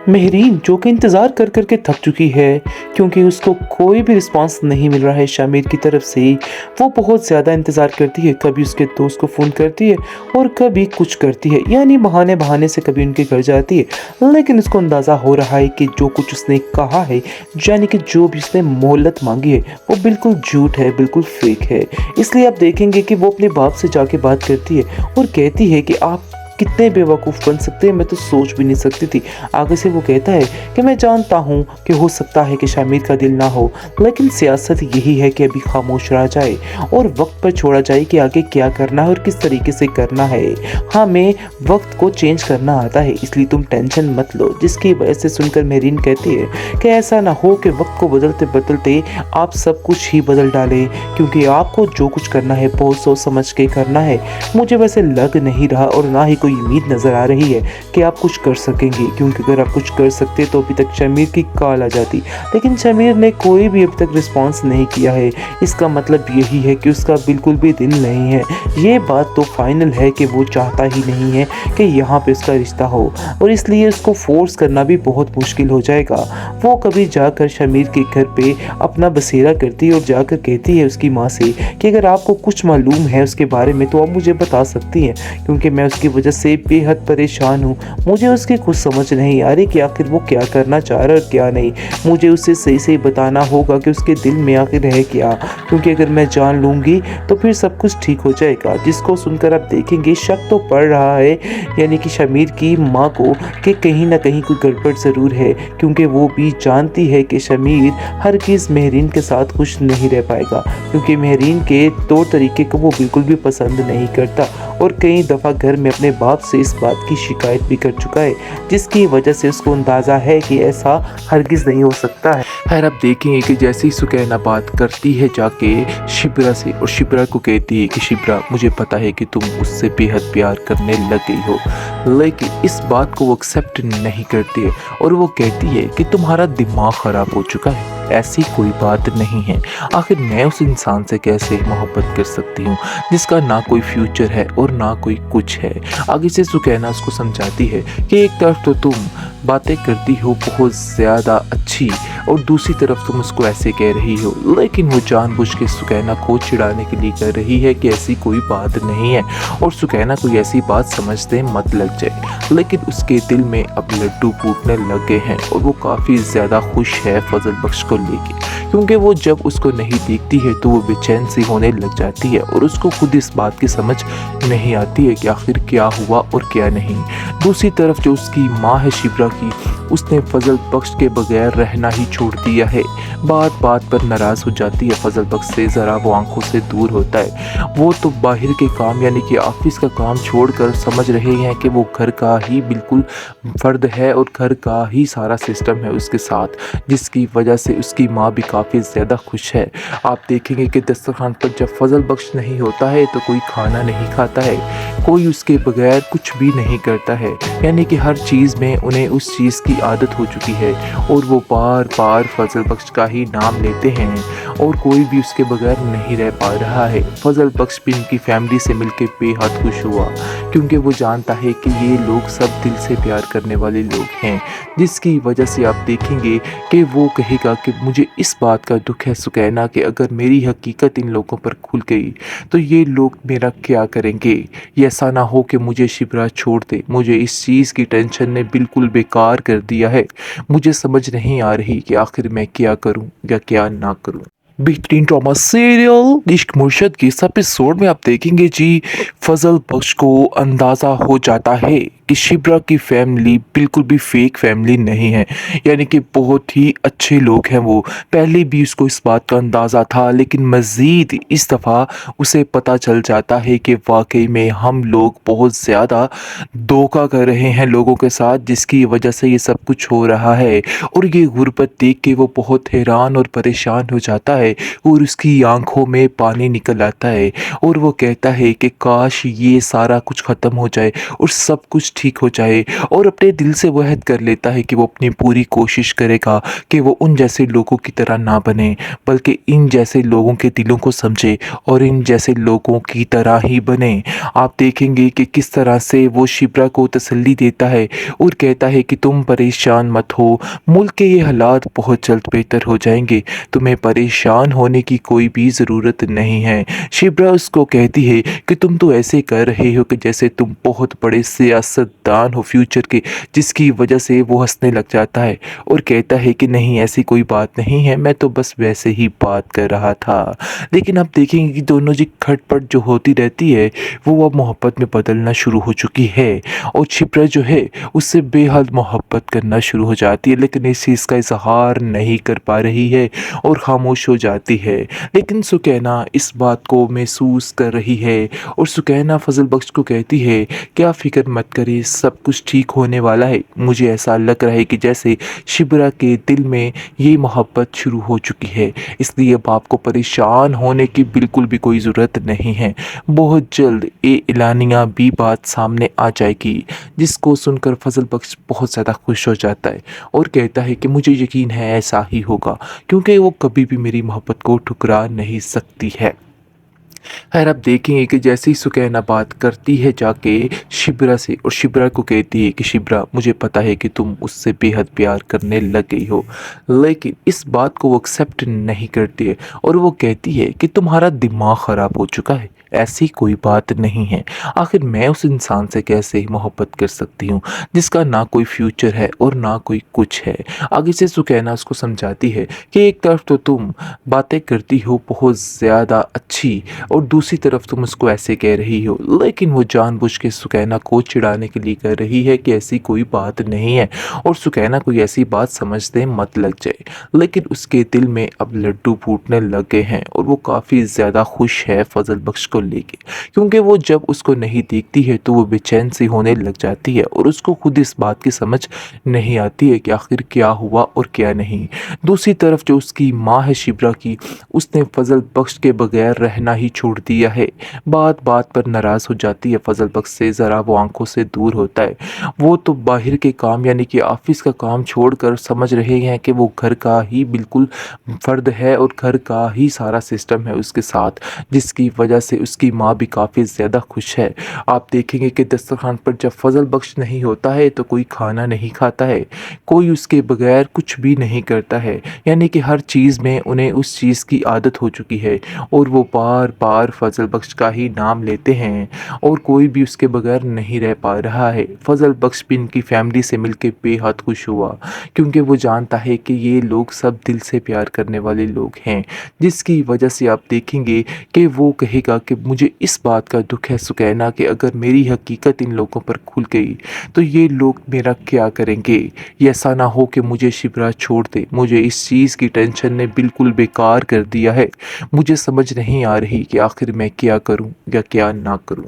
मेहरीन जो कि इंतज़ार कर कर के थक चुकी है क्योंकि उसको कोई भी रिस्पांस नहीं मिल रहा है शामिर की तरफ से। वो बहुत ज़्यादा इंतज़ार करती है, कभी उसके दोस्त को फ़ोन करती है और कभी कुछ करती है, यानी बहाने बहाने से कभी उनके घर जाती है। लेकिन उसको अंदाज़ा हो रहा है कि जो कुछ उसने कहा है, यानी कि जो भी उसने मोहलत मांगी है, वो बिल्कुल झूठ है, बिल्कुल फेक है। इसलिए आप देखेंगे कि वो अपने बाप से जाके बात करती है और कहती है कि आप कितने बेवकूफ़ बन सकते हैं, मैं तो सोच भी नहीं सकती थी। आगे से वो कहता है कि मैं जानता हूँ कि हो सकता है कि शामिर का दिल ना हो, लेकिन सियासत यही है कि अभी खामोश रहा जाए और वक्त पर छोड़ा जाए कि आगे क्या करना है और किस तरीके से करना है। हमें वक्त को चेंज करना आता है, इसलिए तुम टेंशन मत लो। जिसकी वजह से सुनकर मेरीन कहती है कि ऐसा ना हो कि वक्त को बदलते बदलते आप सब कुछ ही बदल डालें, क्योंकि आपको जो कुछ करना है बहुत सोच समझ के करना है। मुझे वैसे लग नहीं रहा और ना ही कोई उम्मीद नज़र आ रही है कि आप कुछ कर सकेंगे, क्योंकि अगर आप कुछ कर सकते तो अभी तक शमीर की कॉल आ जाती, लेकिन शमीर ने कोई भी अभी तक रिस्पॉन्स नहीं किया है। इसका मतलब यही है कि उसका बिल्कुल भी दिल नहीं है। ये बात तो फाइनल है कि वो चाहता ही नहीं है कि यहाँ पे उसका रिश्ता हो, और इसलिए उसको फोर्स करना भी बहुत मुश्किल हो जाएगा। वो कभी जाकर शमीर के घर पे अपना बसेरा करती है और जाकर कहती है उसकी माँ से कि अगर आपको कुछ मालूम है उसके बारे में तो आप मुझे बता सकती हैं, क्योंकि मैं उसकी वजह से बेहद परेशान हूँ। मुझे उसकी कुछ समझ नहीं आ रही कि आखिर वो क्या करना चाह रहा है और क्या नहीं। मुझे उसे सही सही बताना होगा कि उसके दिल में आखिर है क्या, क्योंकि अगर मैं जान लूँगी तो फिर सब कुछ ठीक हो जाएगा। जिसको सुनकर आप देखेंगे शक तो पड़ रहा है, यानी कि शमीर की माँ को, कि कहीं ना कहीं कोई गड़बड़ ज़रूर है, क्योंकि वो भी जानती है कि शमीर हरगिज़ मेहरीन के साथ खुश नहीं रह पाएगा, क्योंकि मेहरीन के तौर तरीके को वो बिल्कुल भी पसंद नहीं करता और कई दफ़ा घर में अपने बाप से इस बात की शिकायत भी कर चुका है, जिसकी वजह से उसको अंदाज़ा है कि ऐसा हरगिज़ नहीं हो सकता है। खैर आप देखेंगे कि जैसे ही सुकैना बात करती है जाके शिप्रा से, और शिप्रा को कहती है कि शिप्रा मुझे पता है कि तुम उससे बेहद प्यार करने लग गई हो, लेकिन इस बात को वो एक्सेप्ट नहीं करती है और वो कहती है कि तुम्हारा दिमाग ख़राब हो चुका है, ऐसी कोई बात नहीं है। आखिर मैं उस इंसान से कैसे मोहब्बत कर सकती हूँ जिसका ना कोई फ्यूचर है और ना कोई कुछ है। आगे से सुकैना उसको समझाती है कि एक तरफ तो तुम बातें करती हो बहुत ज़्यादा अच्छी और दूसरी तरफ तुम उसको ऐसे कह रही हो, लेकिन वो जानबूझ के सुकैना को चिढ़ाने के लिए कह रही है कि ऐसी कोई बात नहीं है और सुकैना कोई ऐसी बात समझते मत लग जाए। लेकिन उसके दिल में अब लड्डू फूटने लग गए हैं और वो काफ़ी ज़्यादा खुश है फजल बख्श को लेके, क्योंकि वो जब उसको नहीं देखती है तो वो बेचैन सी होने लग जाती है और उसको खुद इस बात की समझ नहीं आती है कि आखिर क्या हुआ और क्या नहीं। दूसरी तरफ जो उसकी माँ है शिप्रा की, उसने फजल बख्श के बगैर रहना ही छोड़ दिया है। बात बात पर नाराज़ हो जाती है फजल बख्श से, ज़रा वो आंखों से दूर होता है। वो तो बाहर के काम यानी कि ऑफिस का काम छोड़कर समझ रहे हैं कि वो घर का ही बिल्कुल फ़र्द है और घर का ही सारा सिस्टम है उसके साथ, जिसकी वजह से उसकी माँ भी काफ़ी ज़्यादा खुश है। आप देखेंगे कि दस्तरखान पर जब फजल बख्श नहीं होता है तो कोई खाना नहीं खाता है, कोई उसके बगैर कुछ भी नहीं करता है, यानी कि हर चीज़ में उन्हें उस चीज़ की आदत हो चुकी है और वो बार बार फजल बख्श का ही नाम लेते हैं और कोई भी उसके बगैर नहीं रह पा रहा है। फजल बख्श भी उनकी फैमिली से मिलकर बेहद खुश हुआ, क्योंकि वो जानता है कि ये लोग सब दिल से प्यार करने वाले लोग हैं, जिसकी वजह से आप देखेंगे कि वो कहेगा कि मुझे इस बात का दुख है सुकैना कि अगर मेरी हकीकत इन लोगों पर खुल गई तो ये लोग मेरा क्या करेंगे। ये ऐसा ना हो कि मुझे शिप्रा छोड़ दे, मुझे इस चीज़ की टेंशन ने बिल्कुल बेकार कर दिया है। मुझे समझ नहीं आ रही कि आखिर मैं क्या करूं या क्या ना करूं। बेहतरीन ड्रामा सीरियल इश्क मुर्शद के इस एपिसोड में आप देखेंगे जी, फजल बख्श को अंदाज़ा हो जाता है कि शिप्रा की फैमिली बिल्कुल भी फेक फैमिली नहीं है, यानी कि बहुत ही अच्छे लोग हैं वो। पहले भी उसको इस बात का अंदाज़ा था, लेकिन मज़ीद इस दफ़ा उसे पता चल जाता है कि वाकई में हम लोग बहुत ज़्यादा धोखा कर रहे हैं लोगों के साथ, जिसकी वजह से ये सब कुछ हो रहा है। और ये गुर्बत देख के वो बहुत हैरान और परेशान हो जाता है और उसकी आंखों में पानी निकल आता है और वो कहता है कि काश ये सारा कुछ ख़त्म हो जाए और सब कुछ ठीक हो जाए और अपने दिल से वो अहद कर लेता है कि वो अपनी पूरी कोशिश करेगा कि वो उन जैसे लोगों की तरह ना बने, बल्कि इन जैसे लोगों के दिलों को समझे और इन जैसे लोगों की तरह ही बने। आप देखेंगे कि किस तरह से वो शिप्रा को तसल्ली देता है और कहता है कि तुम परेशान मत हो, मुल्क के ये हालात बहुत जल्द बेहतर हो जाएंगे, तुम्हें परेशान होने की कोई भी ज़रूरत नहीं है। शिप्रा उसको कहती है कि तुम तो ऐसे कर रहे हो कि जैसे तुम बहुत बड़े सियासतदान हो फ्यूचर के, जिसकी वजह से वो हंसने लग जाता है और कहता है कि नहीं, ऐसी कोई बात नहीं है, मैं तो बस वैसे ही बात कर रहा था। लेकिन आप देखेंगे कि दोनों जी खटपट जो होती रहती है वो अब मोहब्बत में बदलना शुरू हो चुकी है और शिप्रा जो है उससे बेहद मोहब्बत करना शुरू हो जाती है, लेकिन इस चीज़ का इजहार नहीं कर पा रही है और खामोश हो जाती है। लेकिन सुकैना इस बात को महसूस कर रही है और सुकैना फजल बख्श को कहती है क्या फ़िक्र मत करें, सब कुछ ठीक होने वाला है। मुझे ऐसा लग रहा है कि जैसे शिप्रा के दिल में ये मोहब्बत शुरू हो चुकी है, इसलिए अब आपको परेशान होने की बिल्कुल भी कोई ज़रूरत नहीं है। बहुत जल्द ये एलानिया भी बात सामने आ जाएगी, जिसको सुनकर फजल बख्श बहुत ज़्यादा खुश हो जाता है और कहता है कि मुझे यकीन है ऐसा ही होगा, क्योंकि वो कभी भी मेरी मोहब्बत को ठुकरा नहीं सकती है। खैर, आप देखेंगे कि जैसे ही सुकैना बात करती है जाके शिप्रा से और शिप्रा को कहती है कि शिप्रा, मुझे पता है कि तुम उससे बेहद प्यार करने लग गई हो, लेकिन इस बात को वो एक्सेप्ट नहीं करती है और वो कहती है कि तुम्हारा दिमाग ख़राब हो चुका है, ऐसी कोई बात नहीं है। आखिर मैं उस इंसान से कैसे मोहब्बत कर सकती हूँ जिसका ना कोई फ्यूचर है और ना कोई कुछ है। आगे से सुकैना उसको समझाती है कि एक तरफ तो तुम बातें करती हो बहुत ज़्यादा अच्छी और दूसरी तरफ तुम उसको ऐसे कह रही हो, लेकिन वो जानबूझ के सुकैना को चिढ़ाने के लिए कह रही है कि ऐसी कोई बात नहीं है और सुकैना कोई ऐसी बात समझते मत लग जाए। लेकिन उसके दिल में अब लड्डू फूटने लग गए हैं और वो काफ़ी ज़्यादा खुश है फजल बख्श को लेके, क्योंकि वो जब उसको नहीं देखती है तो वो बेचैन सी होने लग जाती है और उसको खुद इस बात की समझ नहीं आती है कि आखिर क्या हुआ और क्या नहीं। दूसरी तरफ जो उसकी माँ है शिप्रा की, उसने फजल बख्श के बगैर रहना ही छोड़ दिया है। बात बात पर नाराज़ हो जाती है फजल बख्श से, ज़रा वो आंखों से दूर होता है। वो तो बाहर के काम यानी कि ऑफिस का काम छोड़कर समझ रहे हैं कि वो घर का ही बिल्कुल फ़र्द है और घर का ही सारा सिस्टम है उसके साथ, जिसकी वजह से उसकी माँ भी काफ़ी ज़्यादा खुश है। आप देखेंगे कि दस्तरखान पर जब फजल बख्श नहीं होता है तो कोई खाना नहीं खाता है, कोई उसके बगैर कुछ भी नहीं करता है, यानी कि हर चीज़ में उन्हें उस चीज़ की आदत हो चुकी है और वो बार बार फजल बख्श का ही नाम लेते हैं और कोई भी उसके बगैर नहीं रह पा रहा है। फजल बख्श भी इनकी फैमिली से मिलकर बेहद खुश हुआ, क्योंकि वो जानता है कि ये लोग सब दिल से प्यार करने वाले लोग हैं, जिसकी वजह से आप देखेंगे कि वो कहेगा कि मुझे इस बात का दुख है सुकैना कि अगर मेरी हकीकत इन लोगों पर खुल गई तो ये लोग मेरा क्या करेंगे। ये ऐसा ना हो कि मुझे शिप्रा छोड़ दे, मुझे इस चीज़ की टेंशन ने बिल्कुल बेकार कर दिया है। मुझे समझ नहीं आ रही कि आखिर मैं क्या करूं या क्या ना करूं।